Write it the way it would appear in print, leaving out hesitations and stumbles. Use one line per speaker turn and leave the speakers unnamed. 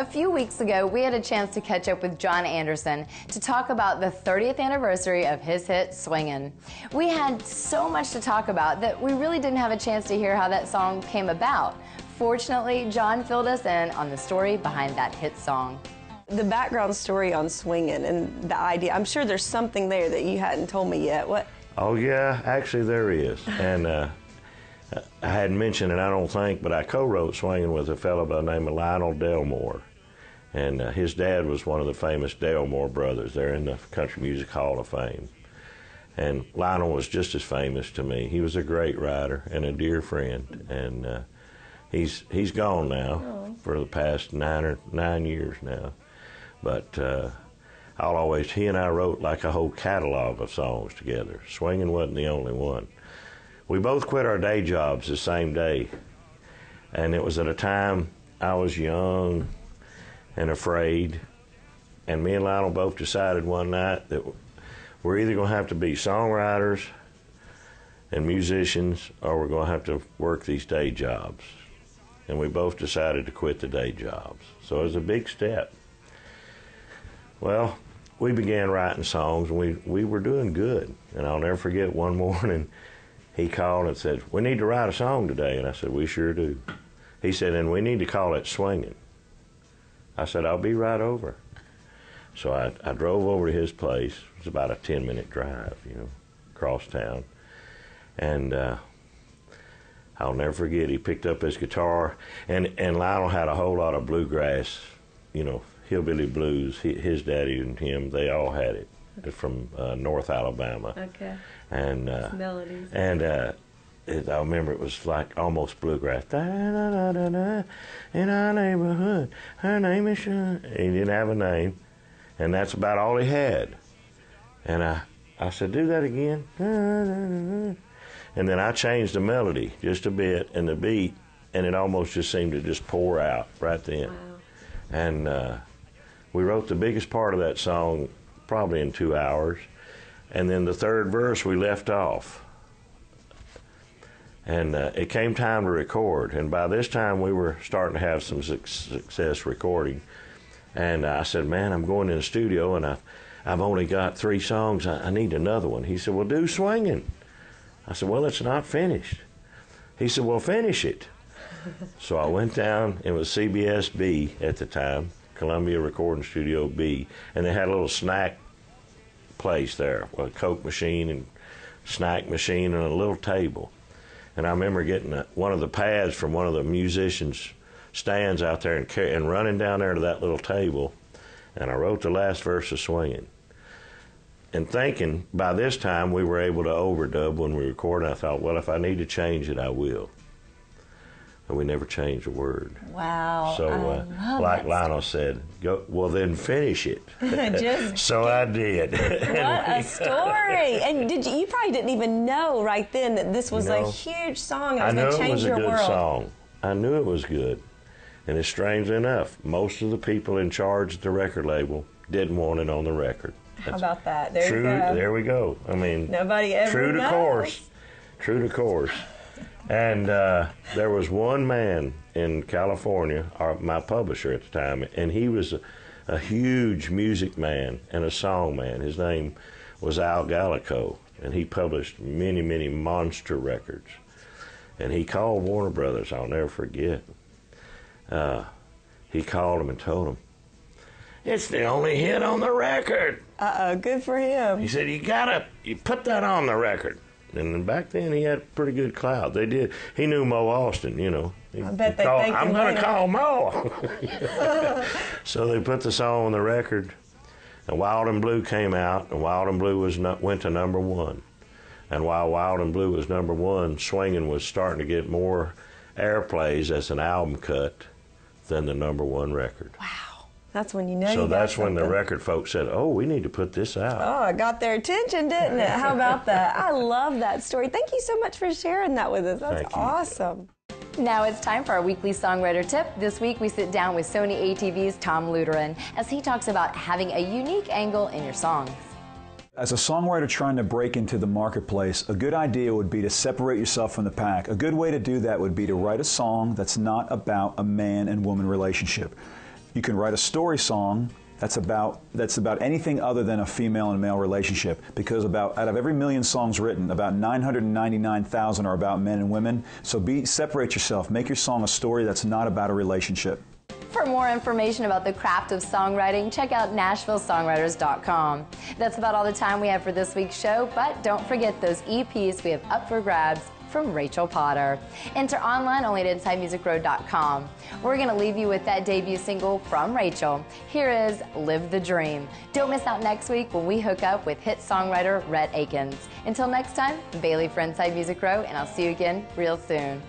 A few weeks ago, we had a chance to catch up with John Anderson to talk about the 30th anniversary of his hit, Swingin'. We had so much to talk about that we really didn't have a chance to hear how that song came about. Fortunately, John filled us in on the story behind that hit song.
The background story on Swingin' and the idea, I'm sure there's something there that you hadn't told me yet. What?
Oh yeah, actually there is. And I hadn't mentioned it, I don't think, but I co-wrote Swingin' with a fellow by the name of Lionel Delmore. And his dad was one of the famous Delmore brothers. They're in the Country Music Hall of Fame. And Lionel was just as famous to me. He was a great writer and a dear friend. And he's gone now for the past 9 years now. But he and I wrote like a whole catalog of songs together. Swingin' wasn't the only one. We both quit our day jobs the same day. And it was at a time I was young and afraid. And me and Lionel both decided one night that we're either going to have to be songwriters and musicians, or we're going to have to work these day jobs. And we both decided to quit the day jobs. So it was a big step. Well, we began writing songs, and we were doing good. And I'll never forget one morning, he called and said, "We need to write a song today." And I said, "We sure do." He said, "And we need to call it Swingin'." I said, "I'll be right over." So I drove over to his place. It was about a 10-minute drive, across town. And I'll never forget, he picked up his guitar, and Lionel had a whole lot of bluegrass, hillbilly blues. His daddy and him, they all had it from North Alabama.
Okay.
And
melodies.
And I remember it was like almost bluegrass. Da-da-da-da-da, in our neighborhood, her name is Sean. He didn't have a name, and that's about all he had. And I said, "Do that again." Da-da-da-da. And then I changed the melody just a bit and the beat, and it almost just seemed to just pour out right then.
Wow.
And we wrote the biggest part of that song probably in 2 hours. And then the third verse we left off. And it came time to record. And by this time we were starting to have some success recording. And I said, "Man, I'm going in the studio and I've only got 3 songs. I need another one." He said, "Well, do Swingin'." I said, "Well, it's not finished." He said, "Well, finish it." So I went down. It was CBS B at the time, Columbia Recording Studio B, and they had a little snack place there, a Coke machine and snack machine and a little table. And I remember getting one of the pads from one of the musicians' stands out there and running down there to that little table, and I wrote the last verse of Swingin'. And thinking by this time we were able to overdub when we recorded, I thought, well, if I need to change it, I will. And we never changed a word.
Wow.
So, like Lionel said, well, then finish it. So I did.
What a story! And you probably didn't even know right then that this was a huge song. It was going to change your world.
I knew it was a good song. I knew it was good. And it's strangely enough, most of the people in charge at the record label didn't want it on the record.
How about that? There you go.
There we go. I mean,
nobody ever knows.
True to course. And there was one man in California, my publisher at the time, and he was a huge music man and a song man. His name was Al Gallico, and he published many, many monster records. And he called Warner Brothers, I'll never forget. He called them and told them, "It's the only hit on the record."
Good for him.
He said, you put that on the record. And back then he had a pretty good clout. They did. He knew Mo Austin,
I bet they thanked him.
"I'm going to call Mo." So they put the song on the record, and Wild and Blue came out, and Wild and Blue went to #1. And while Wild and Blue was #1, Swingin' was starting to get more airplays as an album cut than the #1 record.
Wow. That's when you know
So
you
that's
got
when the
something.
record folks said, "Oh, we need to put this out."
Oh, it got their attention, didn't it? How about that? I love that story. Thank you so much for sharing that with us. That's
Thank you.
awesome.
Now it's time for our weekly songwriter tip. This week we sit down with Sony ATV's Tom Luteran as he talks about having a unique angle in your songs.
As a songwriter trying to break into the marketplace, a good idea would be to separate yourself from the pack. A good way to do that would be to write a song that's not about a man and woman relationship. You can write a story song that's about anything other than a female and male relationship, because out of every million songs written, about 999,000 are about men and women. So separate yourself. Make your song a story that's not about a relationship.
For more information about the craft of songwriting, check out NashvilleSongwriters.com. That's about all the time we have for this week's show, but don't forget those EPs we have up for grabs from Rachel Potter. Enter online only at InsideMusicRow.com. We're going to leave you with that debut single from Rachel. Here is Live the Dream. Don't miss out next week when we hook up with hit songwriter Rhett Akins. Until next time, Bailey for Inside Music Row, and I'll see you again real soon.